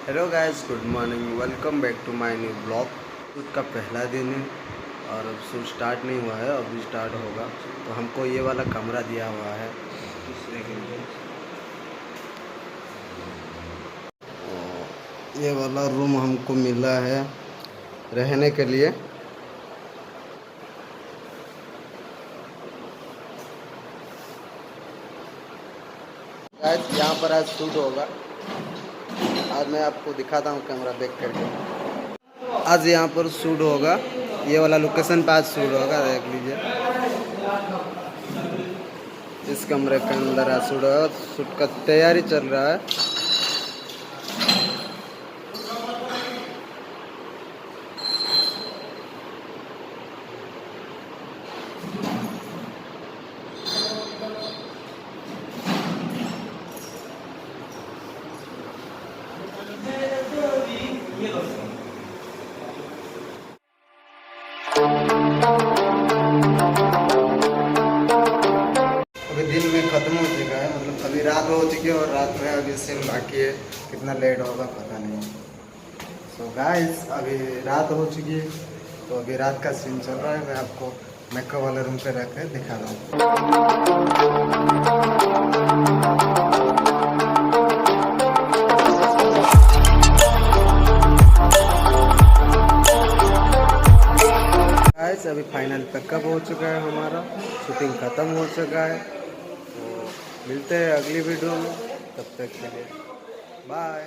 Hello guys, good morning, welcome back to my new blog. Shoot का पहला दिन है और अब शूट स्टार्ट नहीं हुआ है, अभी स्टार्ट होगा। तो हमको ये वाला कमरा दिया हुआ है दूसरे के लिए। ये वाला रूम हमको मिला है रहने के लिए। गाइस, यहाँ पर आज शूट होगा। आज मैं आपको दिखाता हूँ कैमरा बैक करके। आज यहाँ पर शूट होगा, ये वाला लोकेशन पे आज शूट होगा, देख लीजिए। इस कमरे के अंदर आज शूट होगा, शूट का तैयारी चल रहा है। अभी दिन में ख़त्म हो चुका है, मतलब अभी रात हो चुकी है और रात में अभी सीन बाकी है। कितना लेट होगा पता नहीं। सो गाइस, अभी रात हो चुकी है, तो अभी रात का सीन चल रहा है। मैं आपको मेकअप वाले रूम पे रख कर दिखा रहा हूँ। गाइस, अभी फाइनल पैकअप हो चुका है, हमारा शूटिंग ख़त्म हो चुका है। तो मिलते हैं अगली वीडियो में, तब तक के लिए बाय।